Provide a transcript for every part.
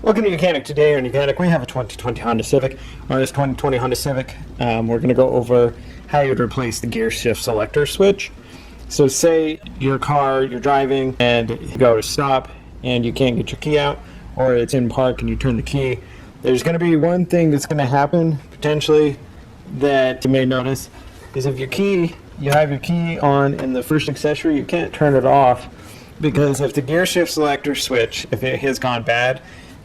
Welcome to YOUCANIC. Today on YOUCANIC we have a 2020 Honda Civic. On this 2020 Honda Civic, we're going to go over how you'd replace the gear shift selector switch. So say your car, you're driving and you go to stop and you can't get your key out, or it's in park and you turn the key. There's going to be one thing that's going to happen potentially that you may notice is if you have your key on in the first accessory, you can't turn it off, because if the gear shift selector switch, if it has gone bad,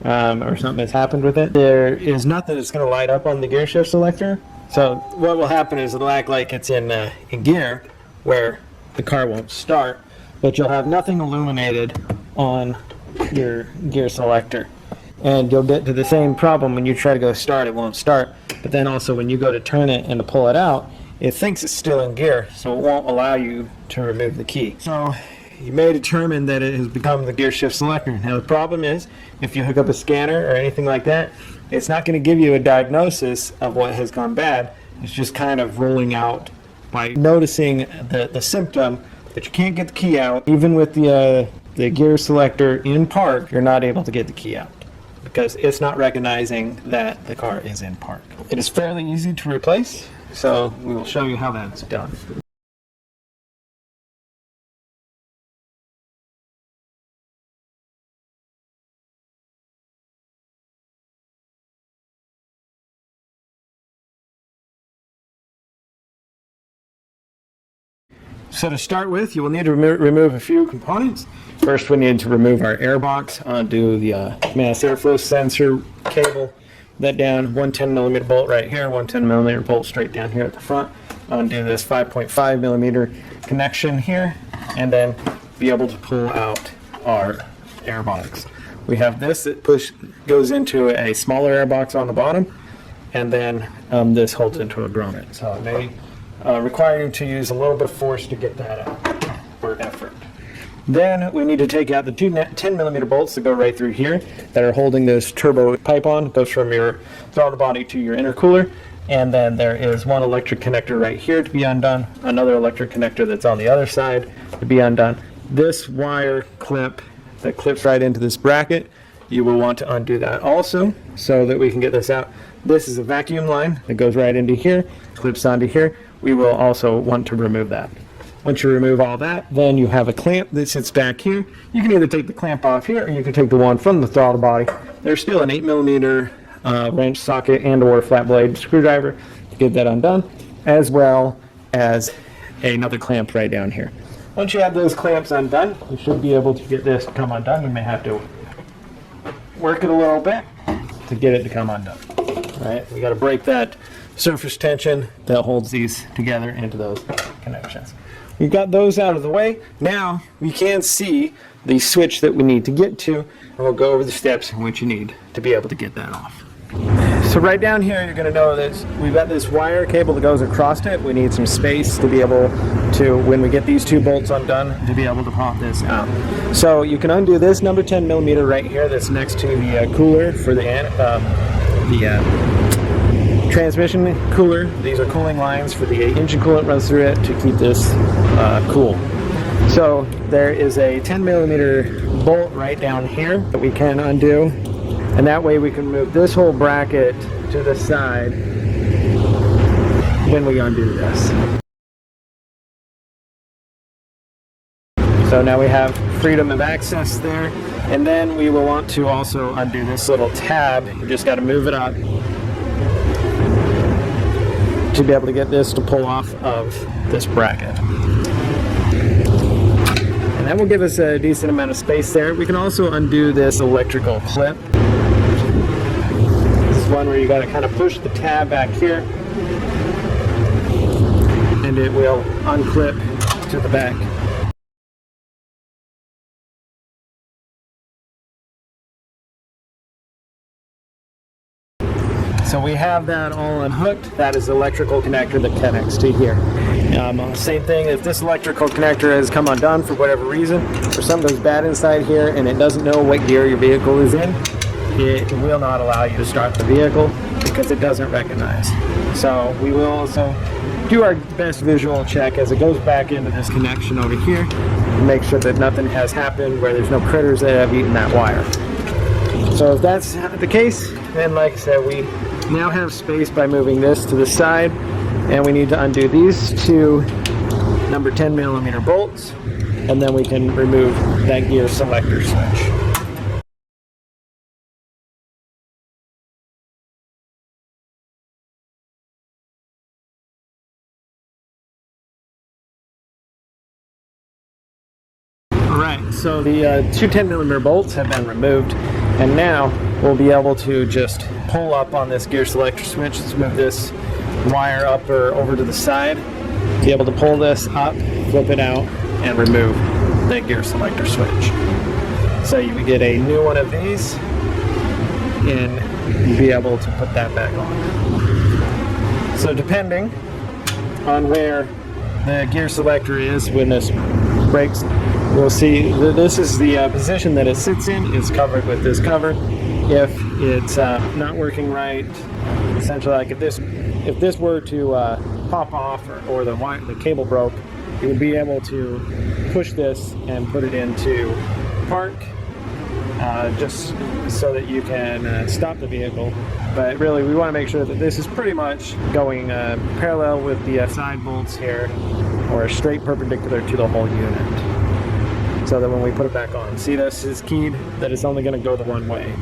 or something has happened with it, there is nothing that's going to light up on the gear shift selector. So what will happen is it'll act like it's in gear where the car won't start, but you'll have nothing illuminated on your gear selector, and you'll get to the same problem when you try to go start. It won't start, but then also when you go to turn it and to pull it out, it thinks it's still in gear, so it won't allow you to remove the key. So you may determine that it has become the gear shift selector. Now the problem is, if you hook up a scanner or anything like that, it's not going to give you a diagnosis of what has gone bad. It's just kind of rolling out by noticing the symptom that you can't get the key out. Even with the gear selector in park, you're not able to get the key out because it's not recognizing that the car is in park. It is fairly easy to replace, so we will show you how that's done. So to start with, you will need to remove a few components. First, we need to remove our air box, undo the mass airflow sensor cable, that down, one 10mm bolt right here, one 10mm bolt straight down here at the front, undo this 5.5mm connection here, and then be able to pull out our air box. We have this that goes into a smaller air box on the bottom, and then this holds into a grommet. So it may require you to use a little bit of force to get that out for effort. Then we need to take out the two 10mm bolts that go right through here that are holding this turbo pipe on. It goes from your throttle body to your intercooler, and then there is one electric connector right here to be undone, another electric connector that's on the other side to be undone. This wire clip that clips right into this bracket, you will want to undo that also so that we can get this out. This is a vacuum line that goes right into here, clips onto here. We will also want to remove that. Once you remove all that, then you have a clamp that sits back here. You can either take the clamp off here, or you can take the one from the throttle body. There's still an 8mm wrench socket and or flat blade screwdriver to get that undone, as well as another clamp right down here. Once you have those clamps undone, you should be able to get this to come undone. You may have to work it a little bit to get it to come undone. All right, we got to break that surface tension that holds these together into those connections. We've got those out of the way. Now we can see the switch that we need to get to, and we'll go over the steps and what you need to be able to get that off. So right down here, you're going to know that we've got this wire cable that goes across it. We need some space to be able to, when we get these two bolts undone, to be able to pop this out. So you can undo this number 10mm right here that's next to the cooler for the transmission cooler. These are cooling lines for the engine coolant runs through it to keep this cool. So there is a 10mm bolt right down here that we can undo, and that way we can move this whole bracket to the side when we undo this. So now we have freedom of access there, and then we will want to also undo this little tab. You just got to move it up to be able to get this to pull off of this bracket. And that will give us a decent amount of space there. We can also undo this electrical clip. This is one where you got to kind of push the tab back here, and it will unclip to the back. So we have that all unhooked. That is the electrical connector that connects to here. Same thing, if this electrical connector has come undone for whatever reason, or something goes bad inside here and it doesn't know what gear your vehicle is in, it will not allow you to start the vehicle because it doesn't recognize. So we will also do our best visual check as it goes back into this connection over here to make sure that nothing has happened where there's no critters that have eaten that wire. So if that's the case, then like I said, we now have space by moving this to the side, and we need to undo these two number 10 millimeter bolts, and then we can remove that gear selector switch. Alright, so the two 10 millimeter bolts have been removed, and now we'll be able to just pull up on this gear selector switch. Let's move this wire up or over to the side. Be able to pull this up, flip it out, and remove the gear selector switch. So you would get a new one of these, and you'll be able to put that back on. So depending on where the gear selector is when this breaks, we'll see that this is the position that it sits in. It's covered with this cover. If it's not working right, essentially, like if this were to pop off or the cable broke, you would be able to push this and put it into park, just so that you can stop the vehicle. But really, we want to make sure that this is pretty much going parallel with the side bolts here, or straight perpendicular to the whole unit, so that when we put it back on, see, this is keyed that it's only going to go the one way.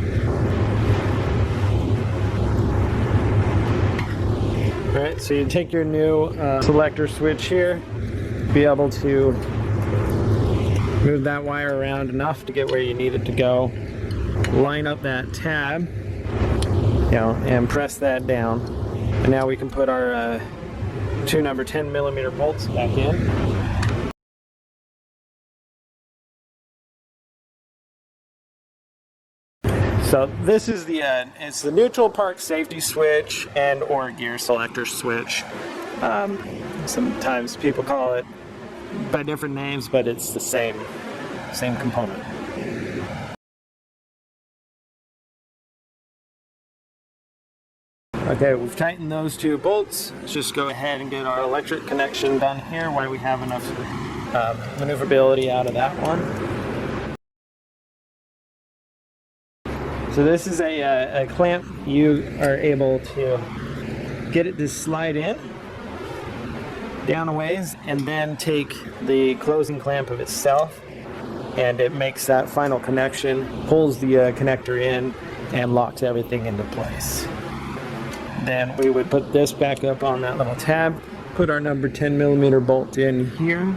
Alright, so you take your new selector switch here, be able to move that wire around enough to get where you need it to go, line up that tab, and press that down. And now we can put our two number 10 millimeter bolts back in. So this is it's the neutral park safety switch and or gear selector switch. Sometimes people call it by different names, but it's the same component. Okay, we've tightened those two bolts. Let's just go ahead and get our electric connection done here while we have enough maneuverability out of that one. So this is a clamp. You are able to get it to slide in down a ways, and then take the closing clamp of itself, and it makes that final connection, pulls the connector in, and locks everything into place. Then we would put this back up on that little tab, put our number 10 millimeter bolt in here.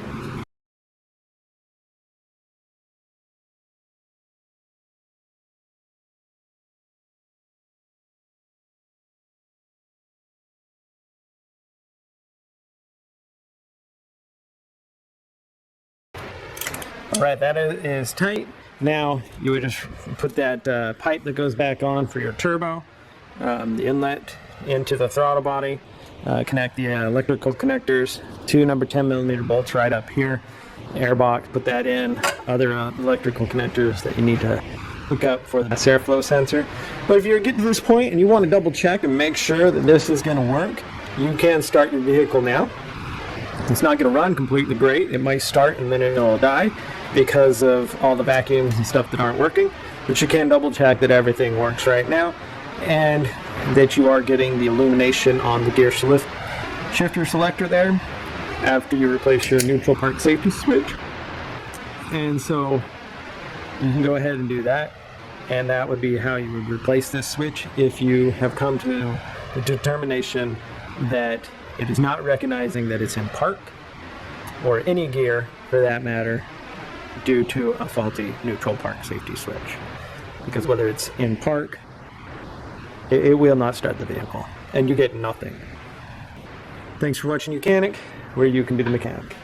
Alright, that is tight. Now you would just put that pipe that goes back on for your turbo, the inlet into the throttle body, connect the electrical connectors, two number 10 millimeter bolts right up here, airbox, put that in, other electrical connectors that you need to hook up for the airflow sensor. But if you're getting to this point and you want to double check and make sure that this is going to work, you can start your vehicle now. It's not going to run completely great. It might start and then it'll die because of all the vacuums and stuff that aren't working. But you can double check that everything works right now, and that you are getting the illumination on the gear shifter selector there after you replace your neutral park safety switch. And so you can go ahead and do that, and that would be how you would replace this switch if you have come to the determination that it is not recognizing that it's in park, or any gear for that matter, due to a faulty neutral park safety switch. Because whether it's in park, it will not start the vehicle, and you get nothing. Thanks for watching YOUCANIC, where you can be the mechanic.